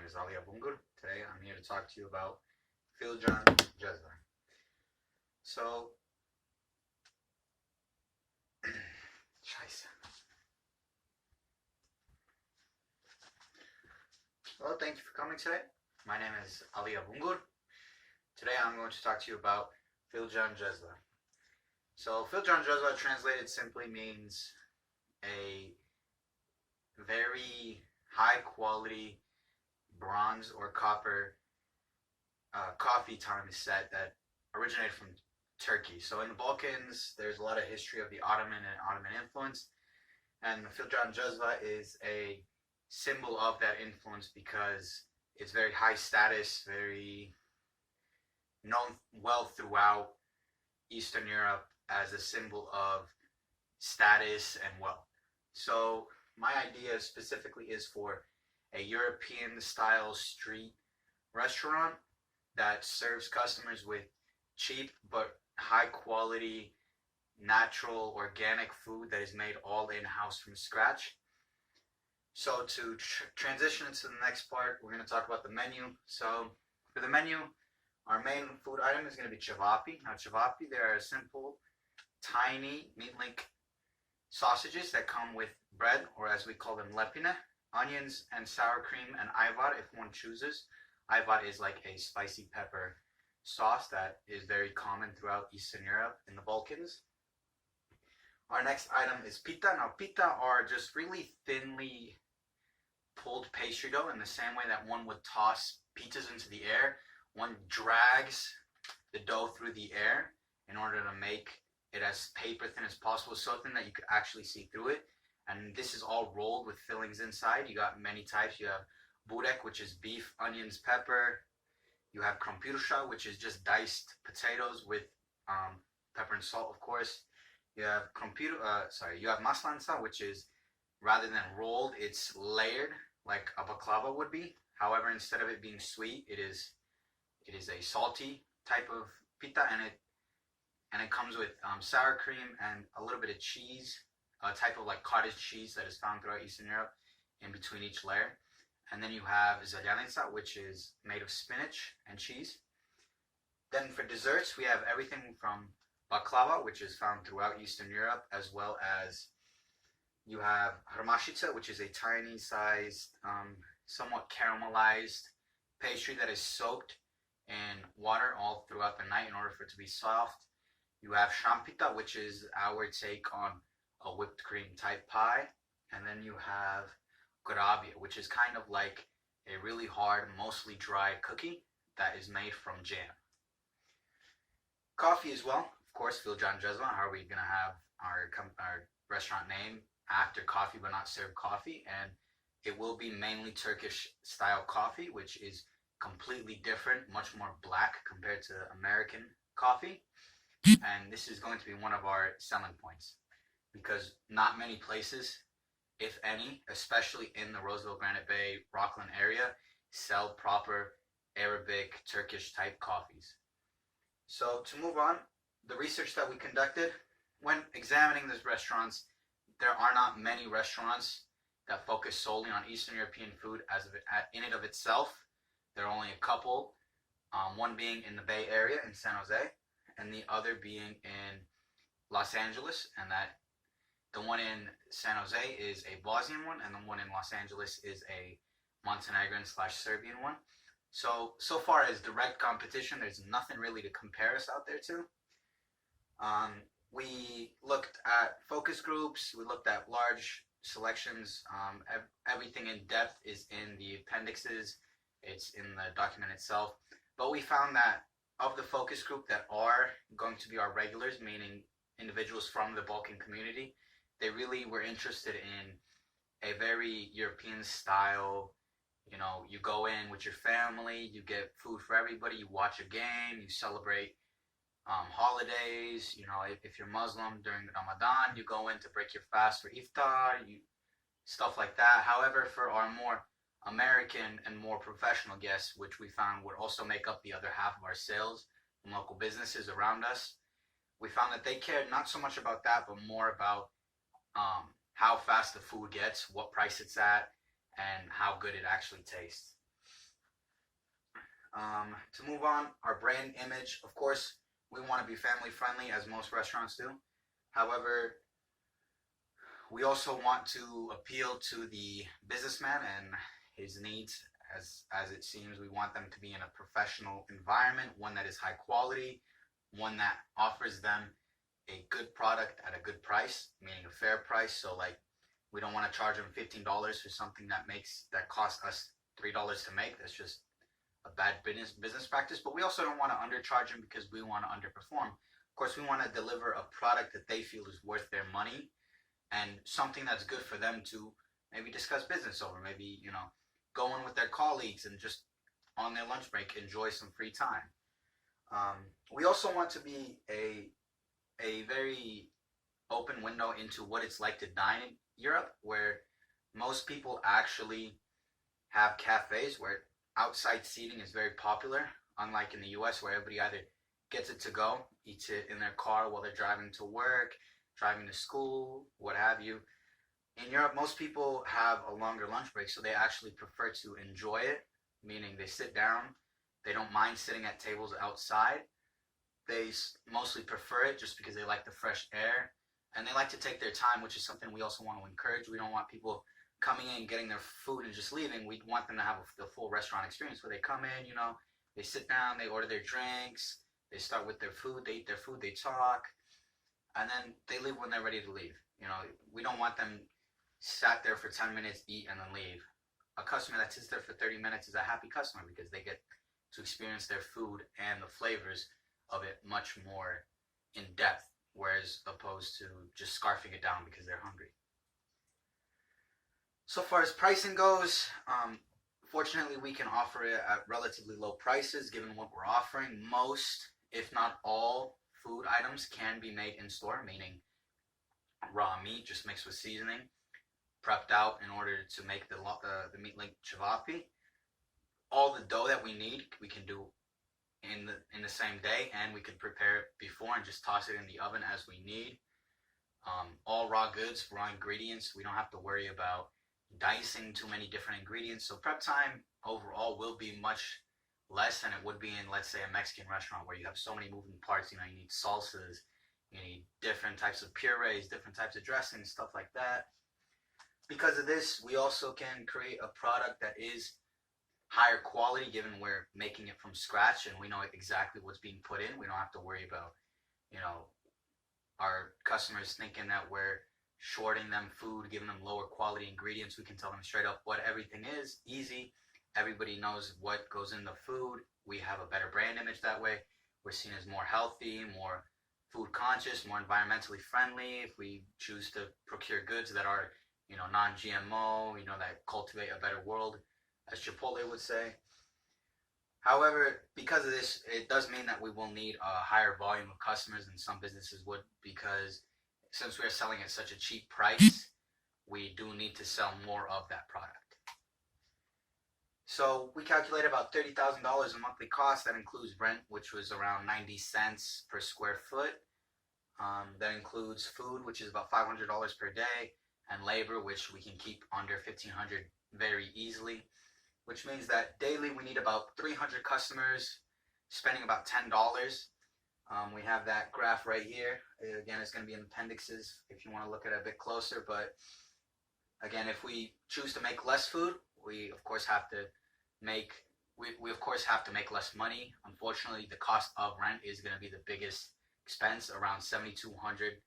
is Alija Bungur. Today I'm here to talk to you about Filjan Jezda. So, Scheiße. Well, thank you for coming today. My name is Alija Bungur. Today I'm going to talk to you about Filjan Jezda. So, Filjan Jezda translated simply means a very high quality bronze or copper coffee time set that originated from Turkey. So in the Balkans, there's a lot of history of the Ottoman influence, and the Filjan Jezva is a symbol of that influence because it's very high status, very known well throughout Eastern Europe as a symbol of status and wealth. So my idea specifically is for a European style street restaurant that serves customers with cheap but high quality natural organic food that is made all in-house from scratch. So to transition into the next part, we're going to talk about the menu. So for the menu, our main food item is going to be cevapi. Now cevapi, they are simple, tiny meat-link sausages that come with bread, or as we call them, lepine, onions and sour cream, and ayvar if one chooses. Ayvar is like a spicy pepper sauce that is very common throughout Eastern Europe and the Balkans. Our next item is pita. Now pita are just really thinly pulled pastry dough in the same way that one would toss pizzas into the air. One drags the dough through the air in order to make it as paper thin as possible, so thin that you could actually see through it. And this is all rolled with fillings inside. You got many types. You have burek, which is beef, onions, pepper. You have krompirusha, which is just diced potatoes with pepper and salt, of course. You have you have maslansa, which is, rather than rolled, it's layered like a baklava would be. However, instead of it being sweet, it is a salty type of pita, and it comes with sour cream and a little bit of cheese, a type of like cottage cheese that is found throughout Eastern Europe in between each layer. And then you have zeljanica, which is made of spinach and cheese. Then for desserts, we have everything from baklava, which is found throughout Eastern Europe, as well as you have hrmashica, which is a tiny sized, somewhat caramelized pastry that is soaked in water all throughout the night in order for it to be soft. You have shampita, which is our take on a whipped cream type pie. And then you have kurabiya, which is kind of like a really hard, mostly dry cookie that is made from jam. Coffee as well, of course, Filjan Jezva. How are we going to have our restaurant name after coffee but not serve coffee? And it will be mainly Turkish style coffee, which is completely different, much more black compared to American coffee. And this is going to be one of our selling points because not many places, if any, especially in the Roseville, Granite Bay, Rockland area, sell proper Arabic, Turkish type coffees. So to move on, the research that we conducted when examining these restaurants, there are not many restaurants that focus solely on Eastern European food in and of itself. There are only a couple, one being in the Bay Area in San Jose, and the other being in Los Angeles, and that the one in San Jose is a Bosnian one, and the one in Los Angeles is a Montenegrin/Serbian one. So far as direct competition, there's nothing really to compare us out there to. We looked at focus groups, we looked at large selections, everything in depth is in the appendixes, it's in the document itself. But we found that of the focus group that are going to be our regulars, meaning individuals from the Balkan community, they really were interested in a very European style. You know, you go in with your family, you get food for everybody, you watch a game, you celebrate holidays. You know, if you're Muslim during Ramadan, you go in to break your fast for iftar, stuff like that. However, for our more American and more professional guests, which we found would also make up the other half of our sales from local businesses around us, we found that they cared not so much about that, but more about how fast the food gets, what price it's at, and how good it actually tastes. To move on, our brand image, of course, we want to be family friendly as most restaurants do. However, we also want to appeal to the businessman and his needs. As it seems, we want them to be in a professional environment, one that is high quality, one that offers them a good product at a good price, meaning a fair price. So like, we don't want to charge them $15 for something that costs us $3 to make. That's just a bad business practice. But we also don't want to undercharge them because we want to underperform. Of course, we want to deliver a product that they feel is worth their money and something that's good for them to maybe discuss business over. Maybe, go in with their colleagues and just on their lunch break enjoy some free time. We also want to be a very open window into what it's like to dine in Europe, where most people actually have cafes where outside seating is very popular, unlike in the US where everybody either gets it to go, eats it in their car while they're driving to work, driving to school, what have you. In Europe, most people have a longer lunch break, so they actually prefer to enjoy it, meaning they sit down. They don't mind sitting at tables outside. They mostly prefer it just because they like the fresh air, and they like to take their time, which is something we also want to encourage. We don't want people coming in, getting their food, and just leaving. We want them to have the full restaurant experience where they come in, they sit down, they order their drinks, they start with their food, they eat their food, they talk, and then they leave when they're ready to leave. We don't want them sat there for 10 minutes, eat, and then leave. A customer that sits there for 30 minutes is a happy customer because they get to experience their food and the flavors of it much more in depth, whereas opposed to just scarfing it down because they're hungry. So far as pricing goes, fortunately we can offer it at relatively low prices given what we're offering. Most, if not all, food items can be made in store, meaning raw meat just mixed with seasoning, prepped out in order to make the meat like chavapi. All the dough that we need, we can do in the same day, and we can prepare it before and just toss it in the oven as we need. All raw goods, raw ingredients. We don't have to worry about dicing too many different ingredients. So prep time overall will be much less than it would be in, let's say, a Mexican restaurant where you have so many moving parts. You need salsas, you need different types of purees, different types of dressings, stuff like that. Because of this, we also can create a product that is higher quality given we're making it from scratch and we know exactly what's being put in. We don't have to worry about, our customers thinking that we're shorting them food, giving them lower quality ingredients. We can tell them straight up what everything is, easy. Everybody knows what goes in the food. We have a better brand image that way. We're seen as more healthy, more food conscious, more environmentally friendly. If we choose to procure goods that are non-GMO, that cultivate a better world, as Chipotle would say. However, because of this, it does mean that we will need a higher volume of customers than some businesses would, because since we're selling at such a cheap price, we do need to sell more of that product. So we calculate about $30,000 a monthly cost. That includes rent, which was around 90 cents per square foot. That includes food, which is about $500 per day, and labor, which we can keep under $1,500 very easily, which means that daily we need about 300 customers, spending about $10. We have that graph right here. Again, it's going to be in appendixes if you want to look at it a bit closer. But again, if we choose to make less food, we of course have to make less money. Unfortunately, the cost of rent is going to be the biggest expense, around $7,200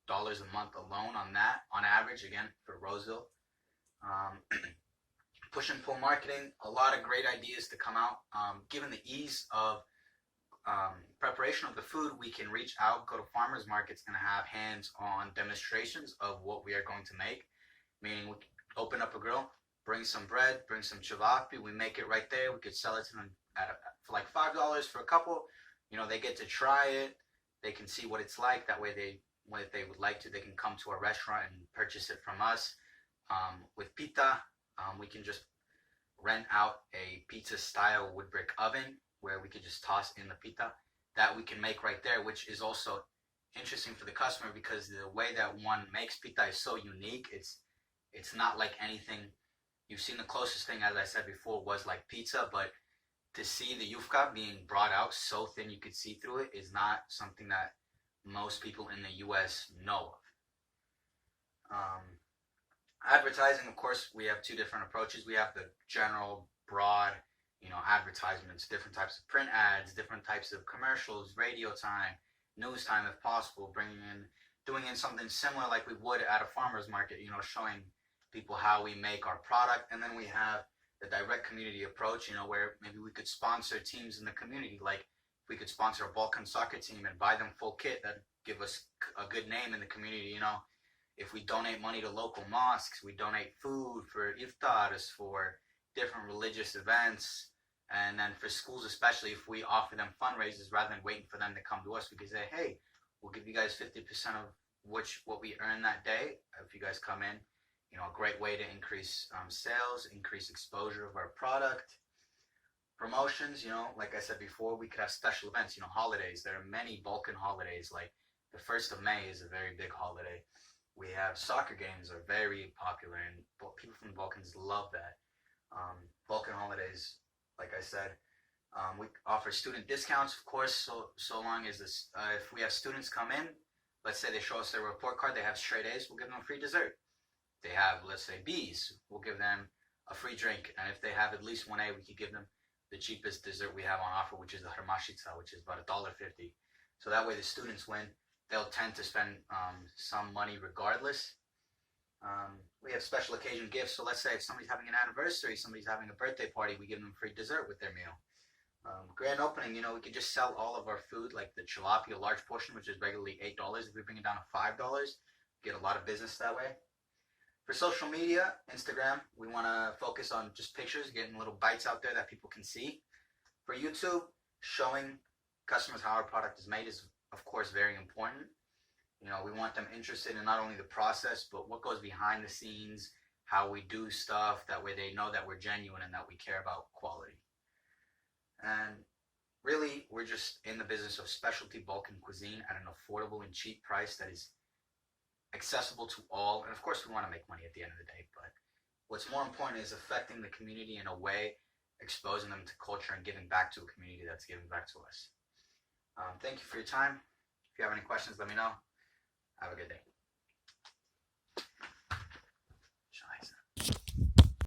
a month alone on that, on average, again, for Roseville. Push and pull marketing, a lot of great ideas to come out. Given the ease of preparation of the food, we can reach out, go to farmers markets, and have hands-on demonstrations of what we are going to make. Meaning, we open up a grill, bring some bread, bring some chavapi, we make it right there. We could sell it to them for like $5 for a couple. They get to try it. They can see what it's like. That way, if they would like to, they can come to our restaurant and purchase it from us. With pita, we can just rent out a pizza-style wood brick oven where we could just toss in the pita that we can make right there, which is also interesting for the customer because the way that one makes pita is so unique. It's not like anything you've seen. The closest thing, as I said before, was like pizza, but to see the yufka being brought out so thin you could see through it is not something that most people in the U.S. know of. Advertising, of course, we have two different approaches. We have the general, broad, advertisements, different types of print ads, different types of commercials, radio time, news time if possible, doing in something similar like we would at a farmer's market, showing people how we make our product. And then we have the direct community approach, where maybe we could sponsor teams in the community. Like we could sponsor a Balkan soccer team and buy them full kit that give us a good name in the community. If we donate money to local mosques, we donate food for iftars, for different religious events. And then for schools, especially, if we offer them fundraisers rather than waiting for them to come to us, we could say, hey, we'll give you guys 50% of what we earn that day if you guys come in. A great way to increase sales, increase exposure of our product. Promotions, like I said before, we could have special events, holidays. There are many Balkan holidays, like the 1st of May is a very big holiday. We have soccer games are very popular, and people from the Balkans love that. Balkan holidays, like I said, we offer student discounts, of course, so long as this, if we have students come in, let's say they show us their report card, they have straight A's, we'll give them a free dessert. They have, let's say, B's, we'll give them a free drink. And if they have at least one A, we could give them the cheapest dessert we have on offer, which is the harmashica, which is about $1.50. So that way the students win. They'll tend to spend some money regardless. We have special occasion gifts. So let's say if somebody's having an anniversary, somebody's having a birthday party, we give them free dessert with their meal. Grand opening, we could just sell all of our food, like the jalapeno, a large portion, which is regularly $8. If we bring it down to $5, get a lot of business that way. For social media, Instagram, we want to focus on just pictures, getting little bites out there that people can see. For YouTube, showing customers how our product is made is, of course, very important. We want them interested in not only the process, but what goes behind the scenes, how we do stuff. That way they know that we're genuine and that we care about quality. And really, we're just in the business of specialty Balkan cuisine at an affordable and cheap price that is accessible to all. And of course, we want to make money at the end of the day, but what's more important is affecting the community in a way, exposing them to culture and giving back to a community that's giving back to us. Thank you for your time. If you have any questions, let me know. Have a good day.